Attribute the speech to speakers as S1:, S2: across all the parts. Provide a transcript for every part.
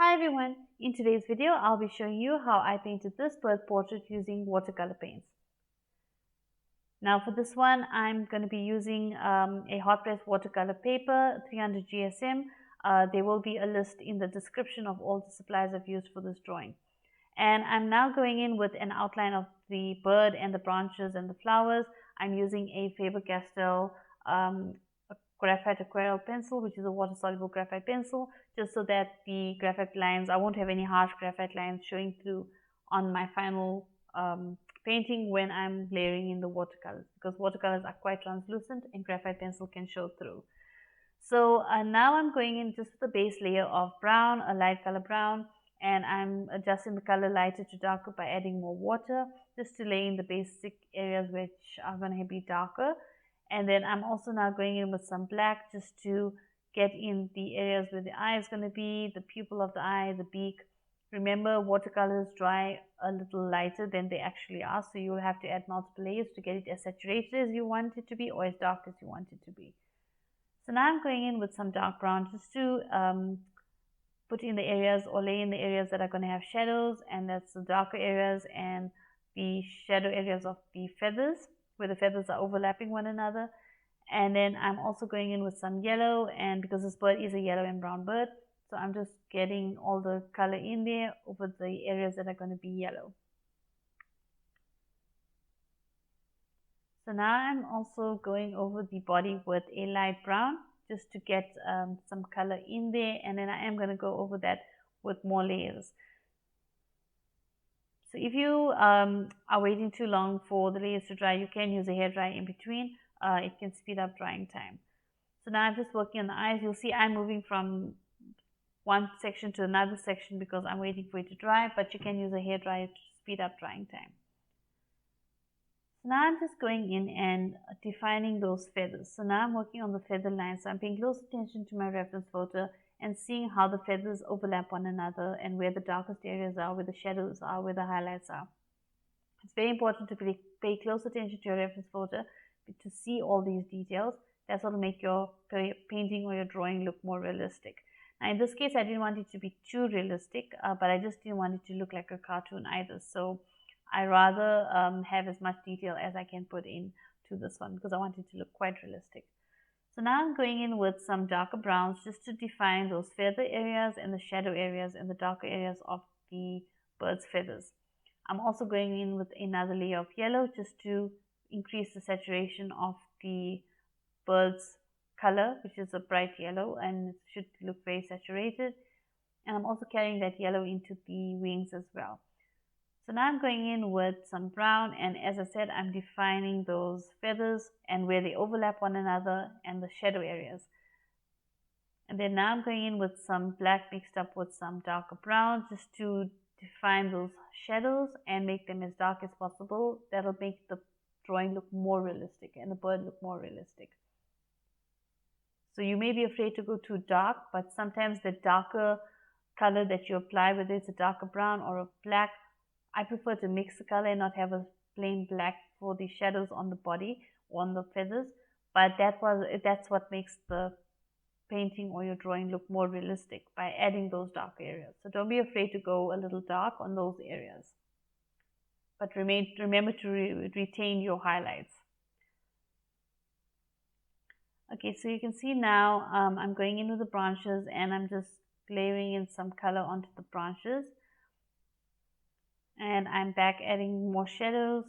S1: Hi everyone, in today's video I'll be showing you how I painted this bird portrait using watercolor paints. Now for this one I'm going to be using a hot press watercolor paper 300 GSM. There will be a list in the description of all the supplies I've used for this drawing. And I'm now going in with an outline of the bird and the branches and the flowers. I'm using a Faber-Castell Graphite Aquarelle pencil, which is a water-soluble graphite pencil, just so that the graphite lines, I won't have any harsh graphite lines showing through on my final painting when I'm layering in the watercolors, because watercolors are quite translucent and graphite pencil can show through. So now I'm going in just with the base layer of brown, a light color brown, and I'm adjusting the color lighter to darker by adding more water just to lay in the basic areas which are going to be darker. And then I'm also now going in with some black just to get in the areas where the eye is going to be, the pupil of the eye, the beak. Remember, watercolors dry a little lighter than they actually are, so you'll have to add multiple layers to get it as saturated as you want it to be or as dark as you want it to be. So now I'm going in with some dark brown just to put in the areas or lay in the areas that are going to have shadows, and that's the darker areas and the shadow areas of the feathers, where the feathers are overlapping one another. And then I'm also going in with some yellow, and because this bird is a yellow and brown bird, so I'm just getting all the color in there over the areas that are going to be yellow. So now I'm also going over the body with a light brown just to get some color in there, and then I am going to go over that with more layers. So if you are waiting too long for the layers to dry, you can use a hairdryer in between. It can speed up drying time. So now I'm just working on the eyes. You'll see I'm moving from one section to another section because I'm waiting for it to dry, but you can use a hairdryer to speed up drying time. So now I'm just going in and defining those feathers. So now I'm working on the feather lines. So I'm paying close attention to my reference photo and seeing how the feathers overlap one another and where the darkest areas are, where the shadows are, where the highlights are. It's very important to pay close attention to your reference photo to see all these details. That's what will make your painting or your drawing look more realistic. Now in this case I didn't want it to be too realistic, but I just didn't want it to look like a cartoon either. So I rather have as much detail as I can put into this one because I want it to look quite realistic. So now I'm going in with some darker browns just to define those feather areas and the shadow areas and the darker areas of the bird's feathers. I'm also going in with another layer of yellow just to increase the saturation of the bird's color, which is a bright yellow, and it should look very saturated. And I'm also carrying that yellow into the wings as well. So now I'm going in with some brown, and as I said, I'm defining those feathers and where they overlap one another and the shadow areas. And then now I'm going in with some black mixed up with some darker brown just to define those shadows and make them as dark as possible. That'll make the drawing look more realistic and the bird look more realistic. So you may be afraid to go too dark, but sometimes the darker color that you apply, whether it's a darker brown or a black, I prefer to mix the color and not have a plain black for the shadows on the body or on the feathers, but that's what makes the painting or your drawing look more realistic, by adding those dark areas. So don't be afraid to go a little dark on those areas, but remember to retain your highlights. Okay, so you can see now I'm going into the branches and I'm just layering in some color onto the branches. And I'm back adding more shadows.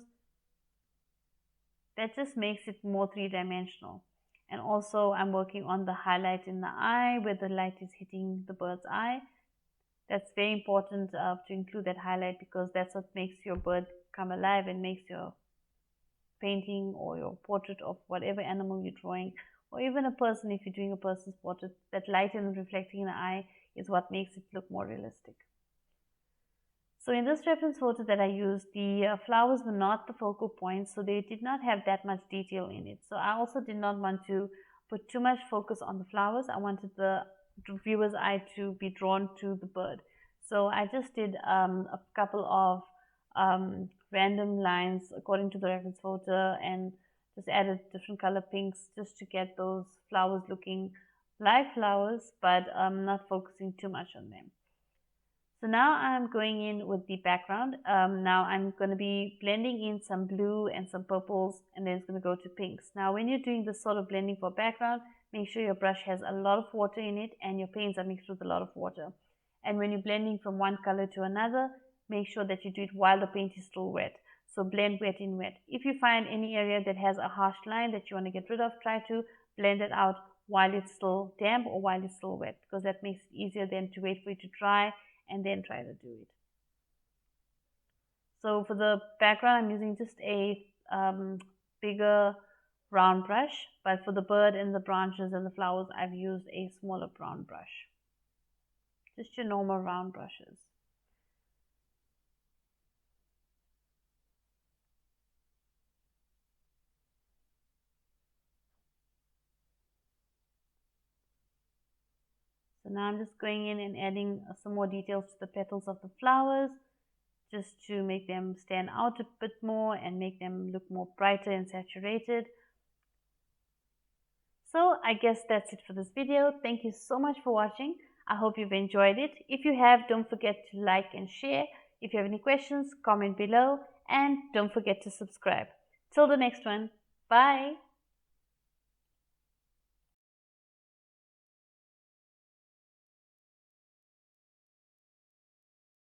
S1: That just makes it more three-dimensional. And also I'm working on the highlight in the eye where the light is hitting the bird's eye. That's very important to include that highlight, because that's what makes your bird come alive and makes your painting or your portrait of whatever animal you're drawing, or even a person, if you're doing a person's portrait, that light and reflecting in the eye is what makes it look more realistic. So in this reference photo that I used, the flowers were not the focal point, so they did not have that much detail in it. So I also did not want to put too much focus on the flowers. I wanted the viewer's eye to be drawn to the bird. So I just did a couple of random lines according to the reference photo and just added different color pinks just to get those flowers looking like flowers, but not focusing too much on them. So now I'm going in with the background. Now I'm going to be blending in some blue and some purples, and then it's going to go to pinks. Now when you're doing this sort of blending for background, make sure your brush has a lot of water in it and your paints are mixed with a lot of water. And when you're blending from one color to another, make sure that you do it while the paint is still wet. So blend wet in wet. If you find any area that has a harsh line that you want to get rid of, try to blend it out while it's still damp or while it's still wet, because that makes it easier then to wait for it to dry and then try to do it. So for the background, I'm using just a bigger round brush, but for the bird and the branches and the flowers, I've used a smaller brown brush. Just your normal round brushes. So now I'm just going in and adding some more details to the petals of the flowers, just to make them stand out a bit more and make them look more brighter and saturated. So I guess that's it for this video. Thank you so much for watching. I hope you've enjoyed it. If you have, don't forget to like and share. If you have any questions, comment below, and don't forget to subscribe. Till the next one, bye.